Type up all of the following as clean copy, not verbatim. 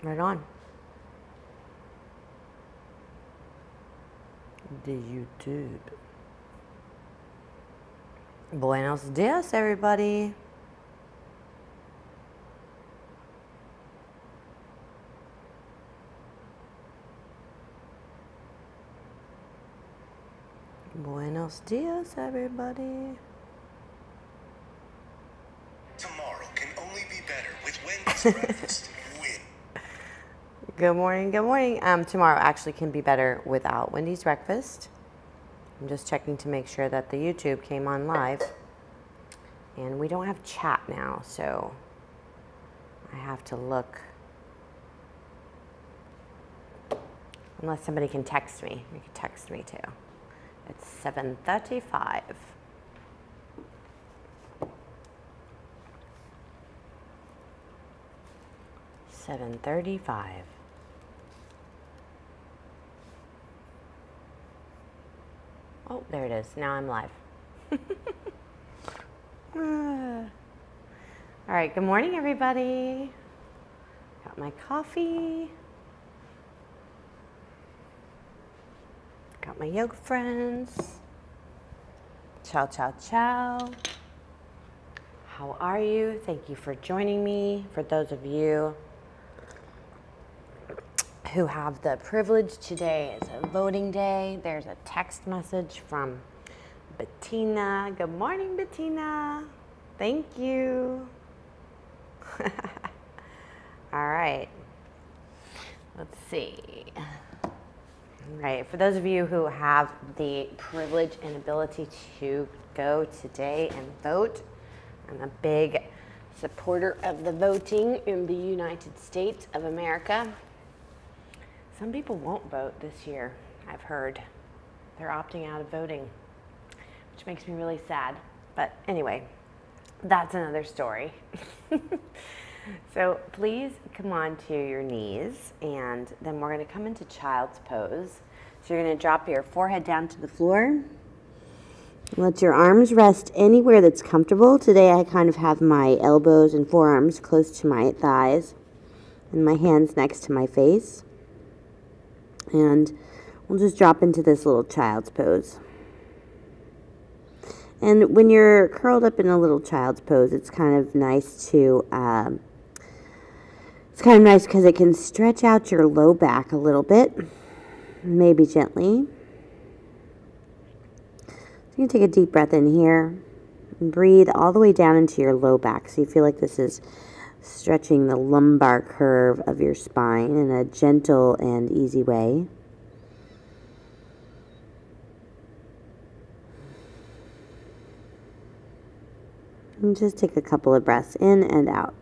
Right on. The YouTube. Buenos dias, everybody. Buenos dias, everybody. Tomorrow can only be better with Wendy's breakfast. Good morning, good morning. Tomorrow actually can be better without Wendy's breakfast. I'm just checking to make sure that the YouTube came on live. And we don't have chat now, so I have to look. Unless somebody can text me. You can text me too. It's 7:35. $7:35. Oh, there it is. Now I'm live. All right, good morning, everybody. Got my coffee. Got my yoga friends. Ciao, ciao, ciao. How are you? Thank you for joining me. For those of you who have the privilege, today is a voting day. There's a text message from Bettina. Good morning, Bettina. Thank you. All right. Let's see. All right. For those of you who have the privilege and ability to go today and vote, I'm a big supporter of the voting in the United States of America. Some people won't vote this year, I've heard. They're opting out of voting, which makes me really sad. But anyway, that's another story. So please come on to your knees, and then we're going to come into child's pose. So you're going to drop your forehead down to the floor. Let your arms rest anywhere that's comfortable. Today I kind of have my elbows and forearms close to my thighs and my hands next to my face. And we'll just drop into this little child's pose. And when you're curled up in a little child's pose, it's kind of nice to, because it can stretch out your low back a little bit, maybe gently. So you can take a deep breath in here and breathe all the way down into your low back. So you feel like this is stretching the lumbar curve of your spine in a gentle and easy way. And just take a couple of breaths in and out.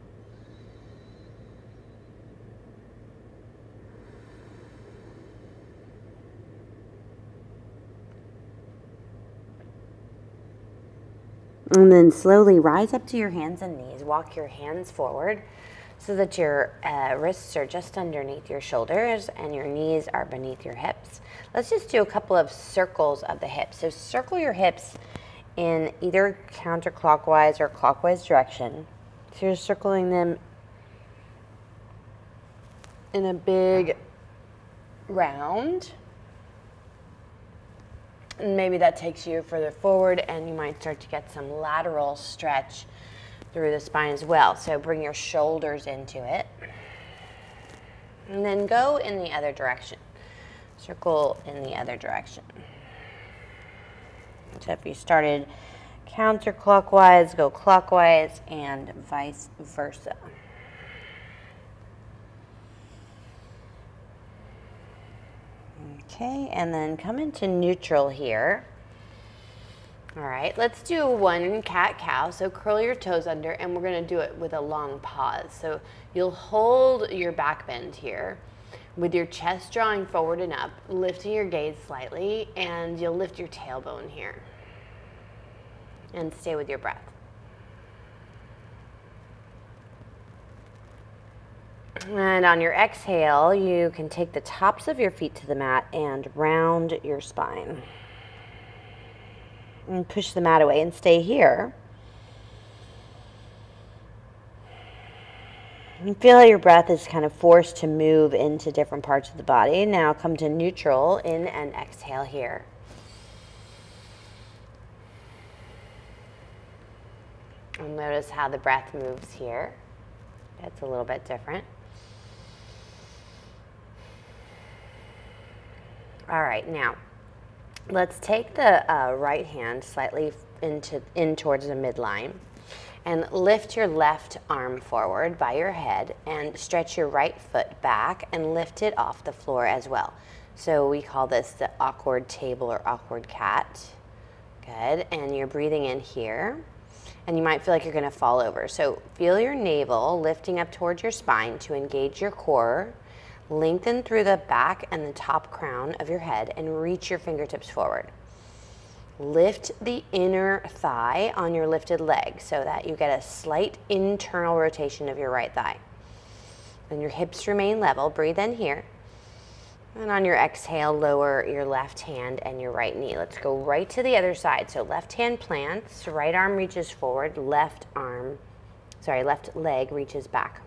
And then slowly rise up to your hands and knees. Walk your hands forward so that your wrists are just underneath your shoulders and your knees are beneath your hips. Let's just do a couple of circles of the hips. So circle your hips in either counterclockwise or clockwise direction. So you're circling them in a big round. And maybe that takes you further forward, and you might start to get some lateral stretch through the spine as well. So bring your shoulders into it. And then go in the other direction. Circle in the other direction. So if you started counterclockwise, go clockwise, and vice versa. Okay, and then come into neutral here. All right, let's do one cat-cow. So curl your toes under, and we're going to do it with a long pause. So you'll hold your back bend here with your chest drawing forward and up, lifting your gaze slightly, and you'll lift your tailbone here. And stay with your breath. And on your exhale, you can take the tops of your feet to the mat and round your spine. And push the mat away and stay here. And feel how your breath is kind of forced to move into different parts of the body. Now come to neutral, in and exhale here. And notice how the breath moves here. It's a little bit different. All right, now let's take the right hand slightly in towards the midline and lift your left arm forward by your head and stretch your right foot back and lift it off the floor as well. So we call this the awkward table or awkward cat. Good, and you're breathing in here. And you might feel like you're going to fall over. So feel your navel lifting up towards your spine to engage your core. Lengthen through the back and the top crown of your head and reach your fingertips forward. Lift the inner thigh on your lifted leg so that you get a slight internal rotation of your right thigh. And your hips remain level. Breathe in here. And on your exhale, lower your left hand and your right knee. Let's go right to the other side. So left hand plants, right arm reaches forward, left leg reaches back.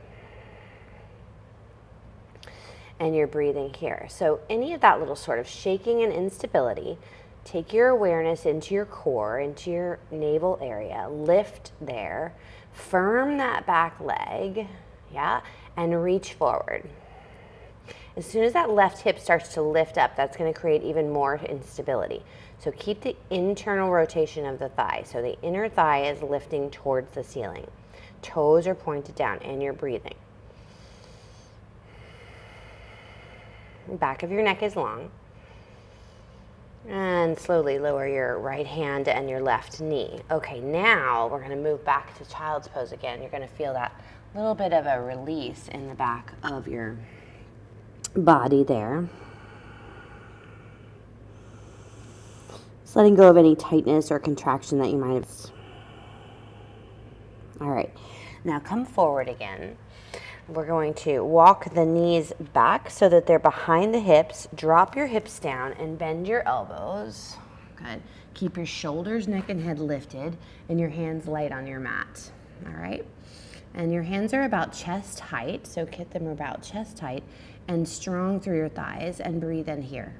And you're breathing here. So any of that little sort of shaking and instability, take your awareness into your core, into your navel area, lift there, firm that back leg, yeah, and reach forward. As soon as that left hip starts to lift up, that's going to create even more instability. So keep the internal rotation of the thigh. So the inner thigh is lifting towards the ceiling. Toes are pointed down and you're breathing. Back of your neck is long. And slowly lower your right hand and your left knee. Okay, now we're going to move back to child's pose again. You're going to feel that little bit of a release in the back of your body there. Just letting go of any tightness or contraction that you might have. All right, now come forward again. We're going to walk the knees back so that they're behind the hips. Drop your hips down and bend your elbows. Good. Keep your shoulders, neck, and head lifted and your hands light on your mat. All right. And your hands are about chest height, so get them about chest height and strong through your thighs and breathe in here.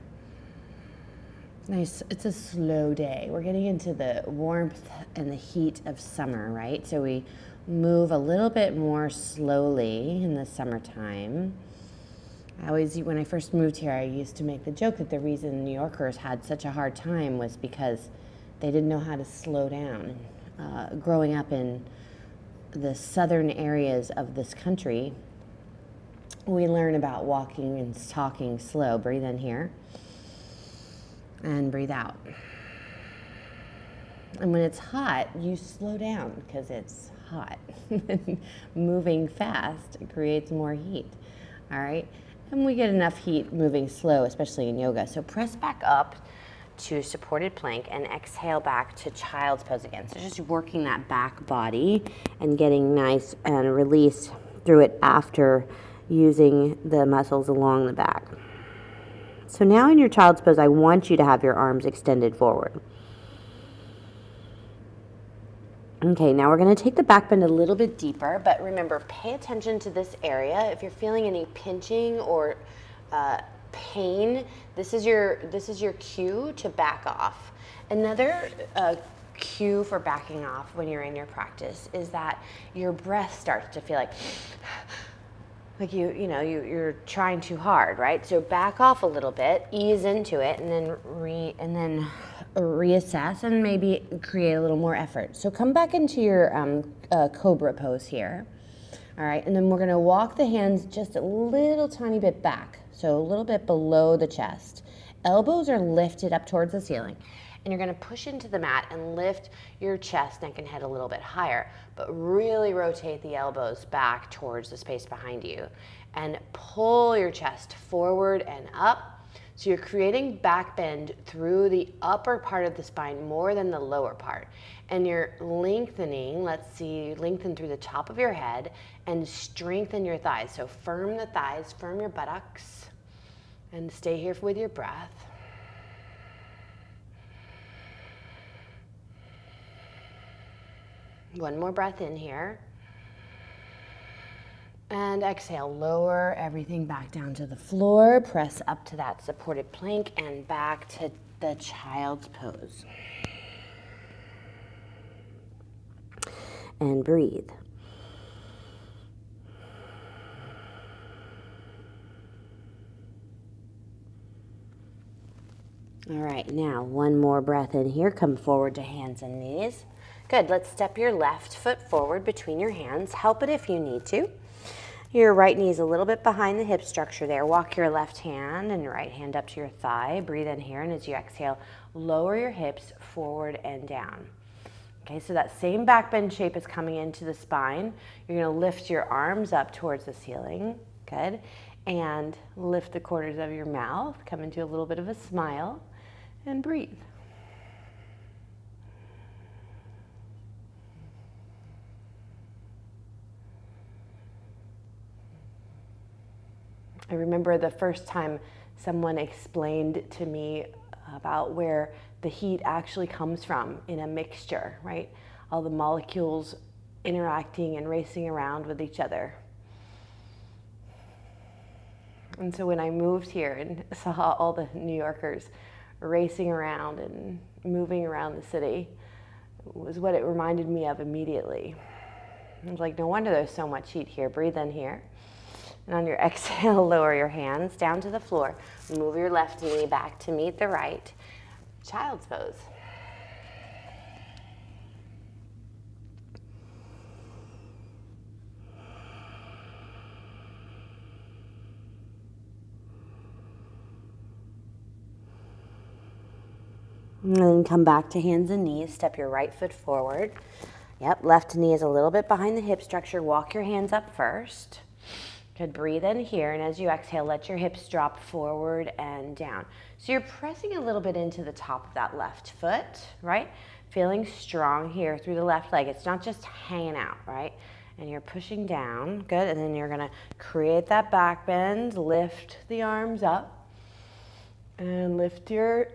Nice. It's a slow day. We're getting into the warmth and the heat of summer, right? So we move a little bit more slowly in the summertime. When I first moved here, I used to make the joke that the reason New Yorkers had such a hard time was because they didn't know how to slow down. Growing up in the southern areas of this country, we learn about walking and talking slow. Breathe in here and breathe out. And when it's hot, you slow down because it's hot. Moving fast creates more heat. All right, and we get enough heat moving slow, especially in yoga. So press back up to supported plank and exhale back to child's pose again. So just working that back body and getting nice and release through it after using the muscles along the back. So now in your child's pose, I want you to have your arms extended forward. Okay, now we're going to take the back bend a little bit deeper, but remember, pay attention to this area. If you're feeling any pinching or pain, this is your cue to back off. Another cue for backing off when you're in your practice is that your breath starts to feel like you're trying too hard, right? So back off a little bit, ease into it, and then reassess and maybe create a little more effort. So come back into your Cobra Pose here. All right, and then we're gonna walk the hands just a little tiny bit back, so a little bit below the chest. Elbows are lifted up towards the ceiling, and you're gonna push into the mat and lift your chest, neck, and head a little bit higher, but really rotate the elbows back towards the space behind you, and pull your chest forward and up. So you're creating back bend through the upper part of the spine more than the lower part. And you're lengthening, let's see, lengthen through the top of your head and strengthen your thighs. So firm the thighs, firm your buttocks, and stay here with your breath. One more breath in here. And exhale, lower everything back down to the floor. Press up to that supported plank and back to the child's pose. And breathe. All right, now one more breath in here. Come forward to hands and knees. Good, let's step your left foot forward between your hands. Help it if you need to. Your right knee is a little bit behind the hip structure there. Walk your left hand and right hand up to your thigh. Breathe in here, and as you exhale, lower your hips forward and down. Okay, so that same back bend shape is coming into the spine. You're gonna lift your arms up towards the ceiling. Good. And lift the corners of your mouth. Come into a little bit of a smile. And breathe. I remember the first time someone explained to me about where the heat actually comes from in a mixture, right? All the molecules interacting and racing around with each other. And so when I moved here and saw all the New Yorkers racing around and moving around the city, was what it reminded me of immediately. I was like, no wonder there's so much heat here. Breathe in here. And on your exhale, lower your hands down to the floor. Move your left knee back to meet the right. Child's pose. And then come back to hands and knees. Step your right foot forward. Yep, left knee is a little bit behind the hip structure. Walk your hands up first. Good, breathe in here, and as you exhale, let your hips drop forward and down. So you're pressing a little bit into the top of that left foot, right? Feeling strong here through the left leg. It's not just hanging out, right? And you're pushing down, good, and then you're gonna create that back bend, lift the arms up, and lift your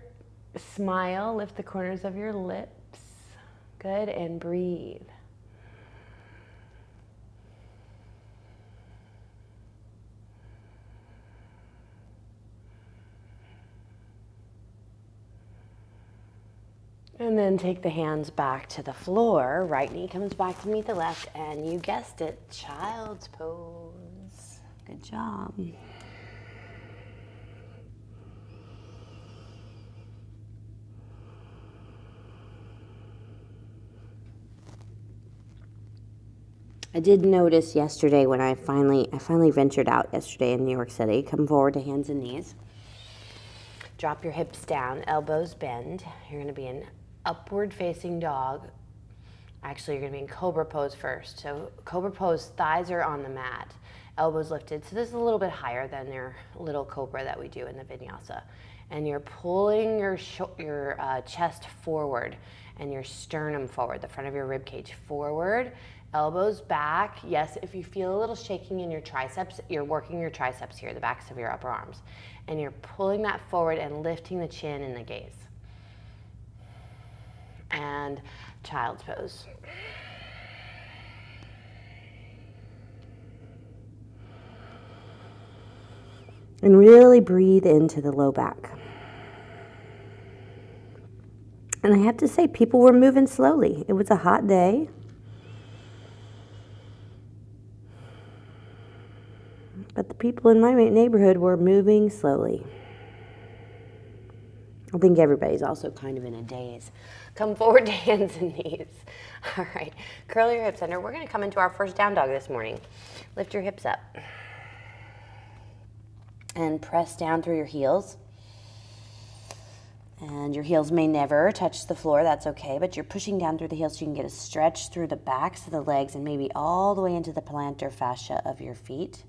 smile, lift the corners of your lips. Good, and breathe. And then take the hands back to the floor. Right knee comes back to meet the left, and you guessed it, child's pose. Good job. I did notice yesterday when I finally ventured out yesterday in New York City. Come forward to hands and knees. Drop your hips down, elbows bend. You're going to be in upward facing dog. Actually, you're going to be in Cobra Pose first. So Cobra Pose, thighs are on the mat, elbows lifted. So this is a little bit higher than your little Cobra that we do in the Vinyasa. And you're pulling your chest forward and your sternum forward, the front of your rib cage forward. Elbows back. Yes, if you feel a little shaking in your triceps, you're working your triceps here, the backs of your upper arms. And you're pulling that forward and lifting the chin and the gaze. And child's pose. And really breathe into the low back. And I have to say, people were moving slowly. It was a hot day. But the people in my neighborhood were moving slowly. I think everybody's also kind of in a daze. Come forward to hands and knees. All right, curl your hips under. We're gonna come into our first down dog this morning. Lift your hips up. And press down through your heels. And your heels may never touch the floor, that's okay, but you're pushing down through the heels so you can get a stretch through the backs of the legs and maybe all the way into the plantar fascia of your feet.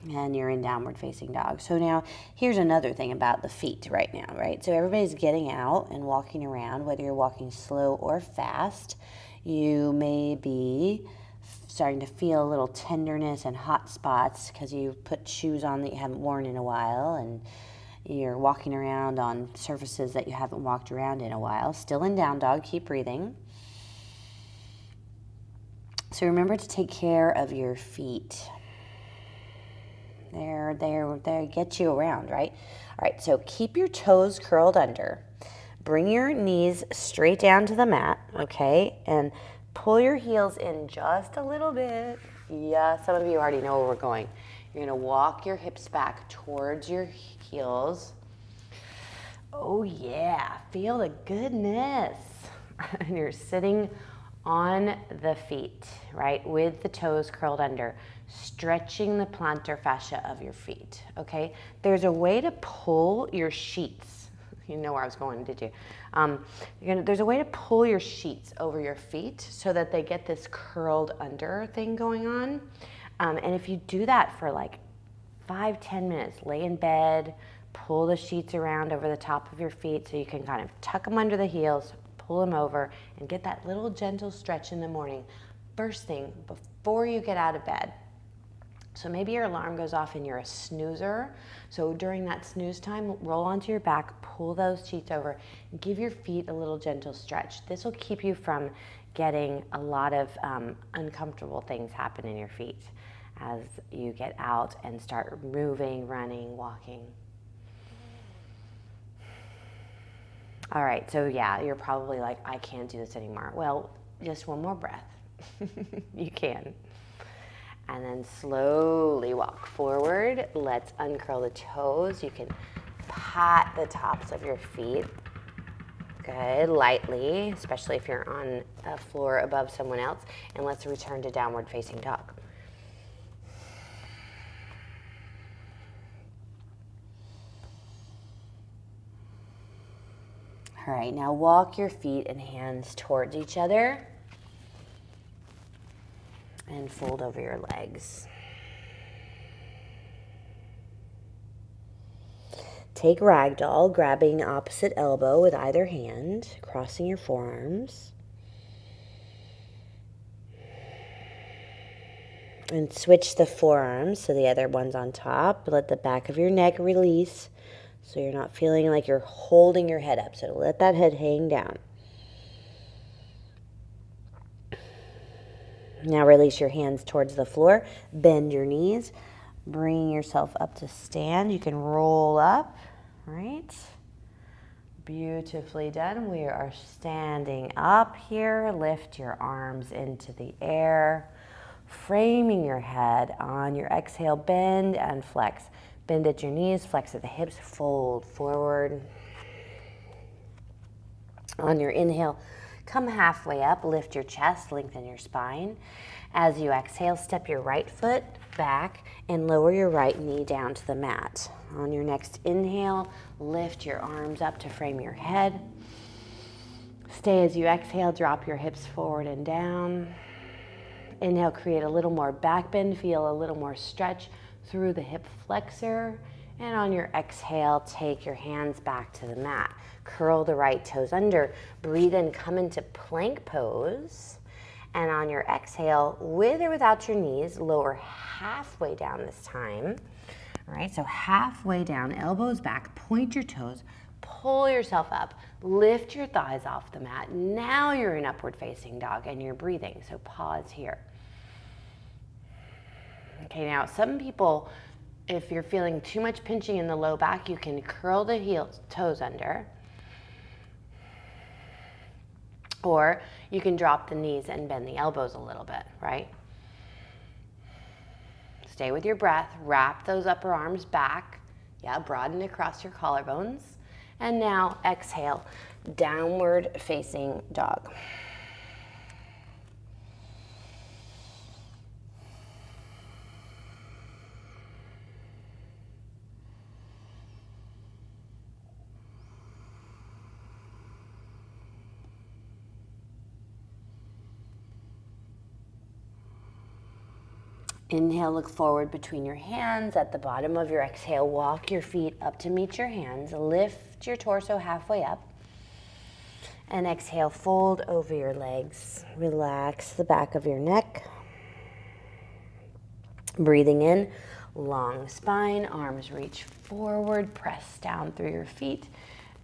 And you're in downward facing dog. So now here's another thing about the feet right now, right? So everybody's getting out and walking around, whether you're walking slow or fast. You may be starting to feel a little tenderness and hot spots because you've put shoes on that you haven't worn in a while, and you're walking around on surfaces that you haven't walked around in a while. Still in down dog, keep breathing. So remember to take care of your feet. They get you around, right? All right, so keep your toes curled under. Bring your knees straight down to the mat, okay? And pull your heels in just a little bit. Yeah, some of you already know where we're going. You're gonna walk your hips back towards your heels. Oh yeah, feel the goodness. And you're sitting on the feet, right? With the toes curled under, stretching the plantar fascia of your feet, okay? There's a way to pull your sheets. You know where I was going, did you? There's a way to pull your sheets over your feet so that they get this curled under thing going on. And if you do that for like 5-10 minutes, lay in bed, pull the sheets around over the top of your feet so you can kind of tuck them under the heels, pull them over, and get that little gentle stretch in the morning, first thing before you get out of bed. So maybe your alarm goes off and you're a snoozer. So during that snooze time, roll onto your back, pull those sheets over, and give your feet a little gentle stretch. This will keep you from getting a lot of uncomfortable things happen in your feet as you get out and start moving, running, walking. All right, so yeah, you're probably like, I can't do this anymore. Well, just one more breath. You can. And then slowly walk forward. Let's uncurl the toes. You can pat the tops of your feet. Good, lightly, especially if you're on a floor above someone else. And let's return to downward facing dog. All right, now walk your feet and hands towards each other and fold over your legs. Take ragdoll, grabbing opposite elbow with either hand, crossing your forearms. And switch the forearms so the other one's on top. Let the back of your neck release so you're not feeling like you're holding your head up. So let that head hang down. Now release your hands towards the floor. Bend your knees. Bring yourself up to stand. You can roll up, right? Beautifully done. We are standing up here. Lift your arms into the air. Framing your head. On your exhale, bend and flex. Bend at your knees, flex at the hips, fold forward. On your inhale, come halfway up, lift your chest, lengthen your spine. As you exhale, step your right foot back and lower your right knee down to the mat. On your next inhale, lift your arms up to frame your head. Stay as you exhale, drop your hips forward and down. Inhale, create a little more back bend, feel a little more stretch through the hip flexor. And on your exhale, take your hands back to the mat. Curl the right toes under. Breathe in, come into plank pose. And on your exhale, with or without your knees, lower halfway down this time. All right, so halfway down, elbows back, point your toes, pull yourself up, lift your thighs off the mat. Now you're in upward facing dog and you're breathing, so pause here. Okay, now some people, if you're feeling too much pinching in the low back, you can curl the toes under. Or you can drop the knees and bend the elbows a little bit, right? Stay with your breath. Wrap those upper arms back. Yeah, broaden across your collarbones. And now exhale, downward facing dog. Inhale, look forward between your hands. At the bottom of your exhale, walk your feet up to meet your hands. Lift your torso halfway up. And exhale, fold over your legs. Relax the back of your neck. Breathing in, long spine, arms reach forward, press down through your feet.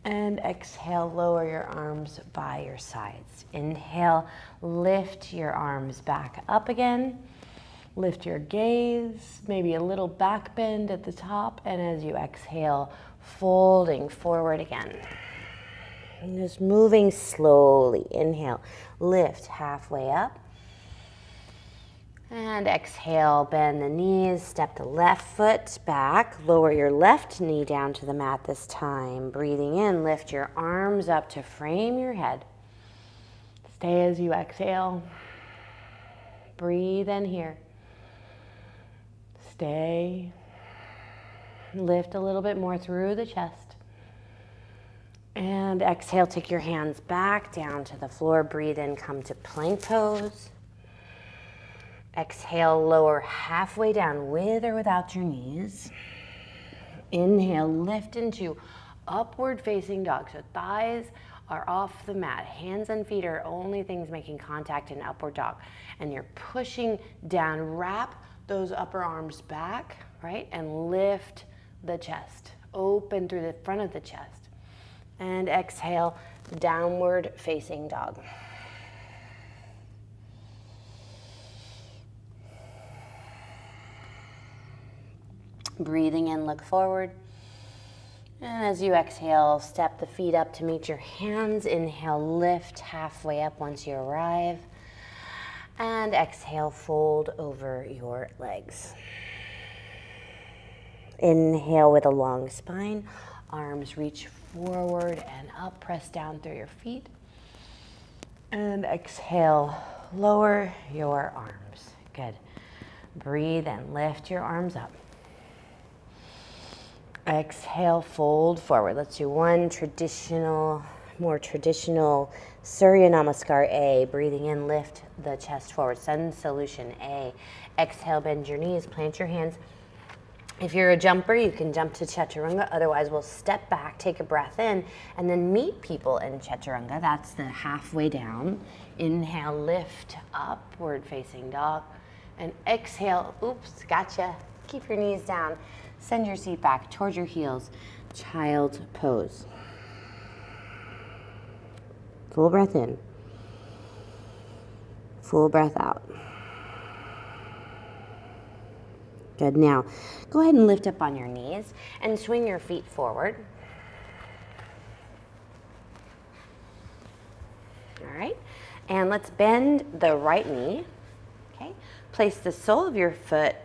And exhale, lower your arms by your sides. Inhale, lift your arms back up again. Lift your gaze, maybe a little back bend at the top, and as you exhale, folding forward again. And just moving slowly. Inhale, lift halfway up. And exhale, bend the knees, step the left foot back, lower your left knee down to the mat this time. Breathing in, lift your arms up to frame your head. Stay as you exhale. Breathe in here. Stay. Lift a little bit more through the chest. And exhale, take your hands back down to the floor. Breathe in, come to plank pose. Exhale, lower halfway down with or without your knees. Inhale, lift into upward facing dog. So thighs are off the mat. Hands and feet are only things making contact in upward dog. And you're pushing down. Wrap those upper arms back, right? And lift the chest. Open through the front of the chest. And exhale, downward facing dog. Breathing in, look forward. And as you exhale, step the feet up to meet your hands. Inhale, lift halfway up once you arrive. And exhale, fold over your legs. Inhale with a long spine. Arms reach forward and up, press down through your feet. And exhale, lower your arms. Good. Breathe and lift your arms up. Exhale, fold forward. Let's do one more traditional Surya Namaskar A. Breathing in, lift the chest forward. Sun Solution A. Exhale, bend your knees, plant your hands. If you're a jumper, you can jump to Chaturanga. Otherwise, we'll step back, take a breath in, and then meet people in Chaturanga. That's the halfway down. Inhale, lift, upward facing dog. And exhale, oops, gotcha. Keep your knees down. Send your seat back towards your heels. Child pose. Full breath in. Full breath out. Good. Now, go ahead and lift up on your knees and swing your feet forward. All right. And let's bend the right knee. Okay. Place the sole of your foot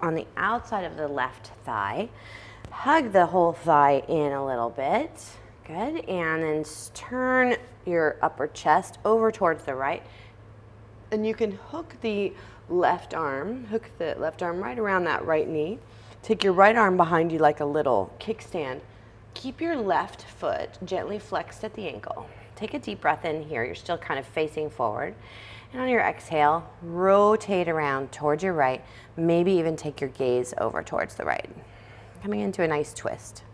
on the outside of the left thigh. Hug the whole thigh in a little bit. Good. And then turn your upper chest over towards the right. And you can hook the left arm right around that right knee. Take your right arm behind you like a little kickstand. Keep your left foot gently flexed at the ankle. Take a deep breath in here. You're still kind of facing forward. And on your exhale, rotate around towards your right. Maybe even take your gaze over towards the right. Coming into a nice twist.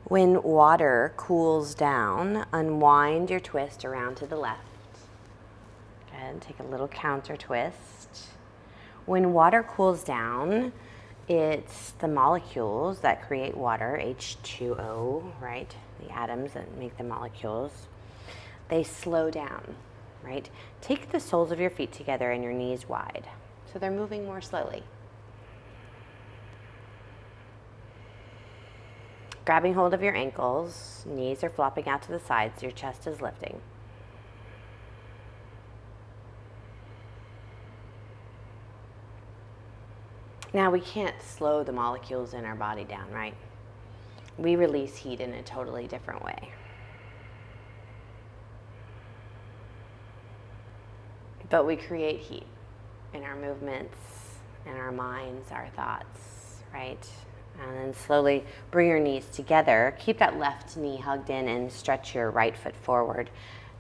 When water cools down, unwind your twist around to the left. Good. Take a little counter twist. When water cools down, it's the molecules that create water, H2O, right? The atoms that make the molecules. They slow down, right? Take the soles of your feet together and your knees wide. So they're moving more slowly. Grabbing hold of your ankles, knees are flopping out to the sides, your chest is lifting. Now we can't slow the molecules in our body down, right? We release heat in a totally different way. But we create heat in our movements, in our minds, our thoughts, right? And then slowly bring your knees together. Keep that left knee hugged in and stretch your right foot forward.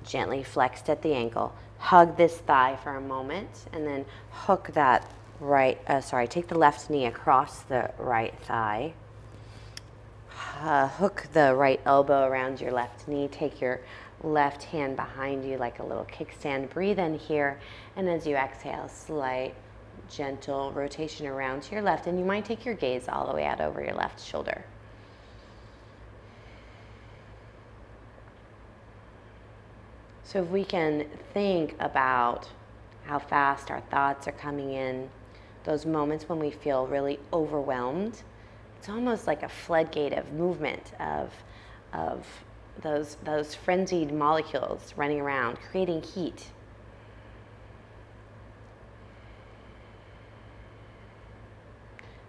Gently flexed at the ankle. Hug this thigh for a moment and then hook that take the left knee across the right thigh. hook the right elbow around your left knee. Take your left hand behind you like a little kickstand. Breathe in here, and as you exhale, slight, gentle rotation around to your left, and you might take your gaze all the way out over your left shoulder. So if we can think about how fast our thoughts are coming in, those moments when we feel really overwhelmed, it's almost like a floodgate of movement of those frenzied molecules running around, creating heat.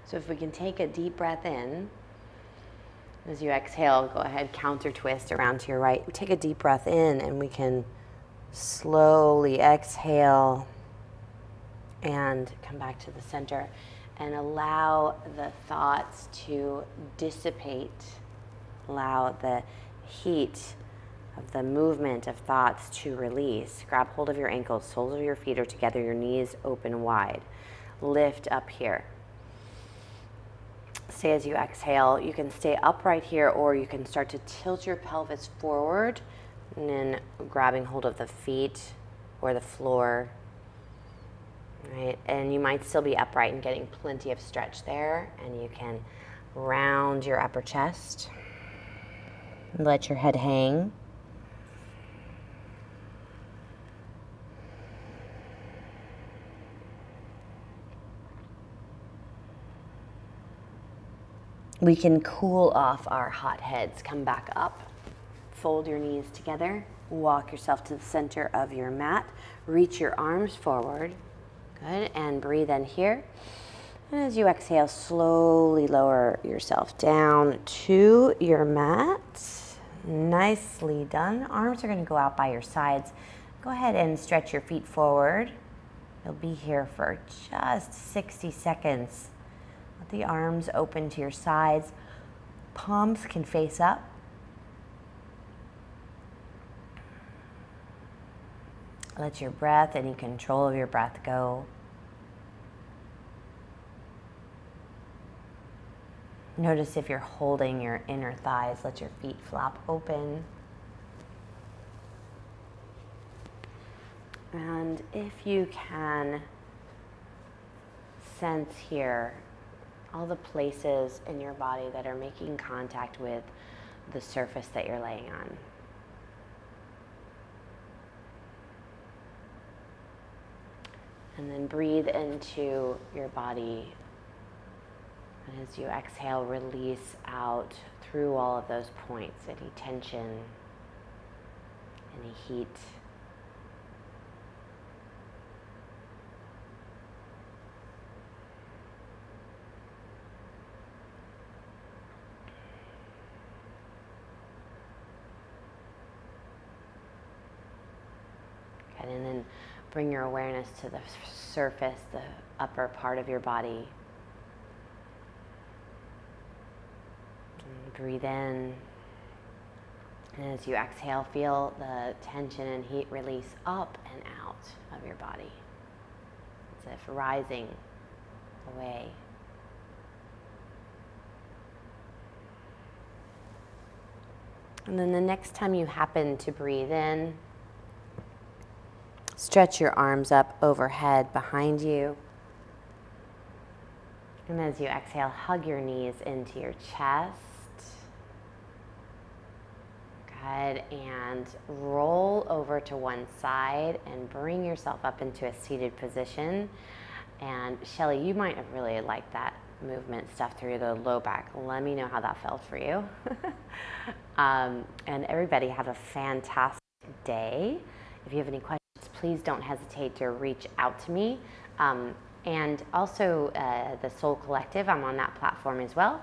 So if we can take a deep breath in, as you exhale, go ahead, counter twist around to your right. Take a deep breath in, and we can slowly exhale and come back to the center and allow the thoughts to dissipate. Allow the heat of the movement of thoughts to release. Grab hold of your ankles, soles of your feet are together, your knees open wide. Lift up here. Stay as you exhale. You can stay upright here, or you can start to tilt your pelvis forward and then grabbing hold of the feet or the floor. Right? And you might still be upright and getting plenty of stretch there. And you can round your upper chest. Let your head hang. We can cool off our hot heads. Come back up. Fold your knees together. Walk yourself to the center of your mat. Reach your arms forward. Good. And breathe in here. And as you exhale, slowly lower yourself down to your mat. Nicely done. Arms are going to go out by your sides. Go ahead and stretch your feet forward. You'll be here for just 60 seconds. Let the arms open to your sides. Palms can face up. Let your breath, any control of your breath, go. Notice if you're holding your inner thighs. Let your feet flop open. And if you can sense here all the places in your body that are making contact with the surface that you're laying on. And then breathe into your body. And as you exhale, release out through all of those points, any tension, any heat. And then bring your awareness to the surface, the upper part of your body. And breathe in. And as you exhale, feel the tension and heat release up and out of your body, as if rising away. And then the next time you happen to breathe in, stretch your arms up overhead behind you. And as you exhale, hug your knees into your chest. Good. And roll over to one side and bring yourself up into a seated position. And Shelly, you might have really liked that movement stuff through the low back. Let me know how that felt for you. And everybody have a fantastic day. If you have any questions, please don't hesitate to reach out to me. And also the Soul Collective, I'm on that platform as well.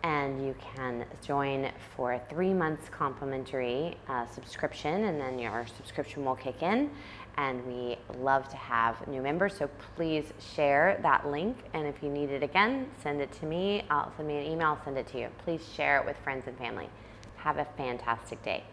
And you can join for a 3 months complimentary subscription, and then your subscription will kick in. And we love to have new members, so please share that link. And if you need it again, send it to me. I'll send me an email, I'll send it to you. Please share it with friends and family. Have a fantastic day.